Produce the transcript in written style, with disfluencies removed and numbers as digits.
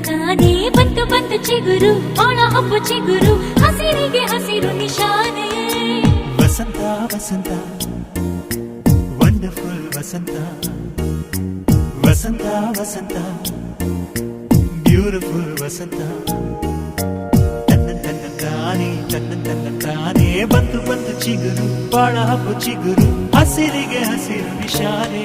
ತಂತಾನೇ ಬಂತು ಬಂತು ಚಿಗುರು ಬಾಳ ಹಬ್ಬ ಚಿಗುರು ಹಸಿರಿಗೆ ಹಸಿರು ನಿಶಾನೆ ವಸಂತ ವಸಂತ ವಂಡರ್ಫುಲ್ ವಸಂತ ವಸಂತ ವಸಂತ ಬ್ಯೂಟಿಫುಲ್ ವಸಂತ ತಾನೇ ಬಂತು ಬಂತು ಚಿಗುರು ಬಾಳ ಹಬ್ಬ ಚಿಗುರು ಹಸಿರಿಗೆ ಹಸಿರು ನಿಶಾನೆ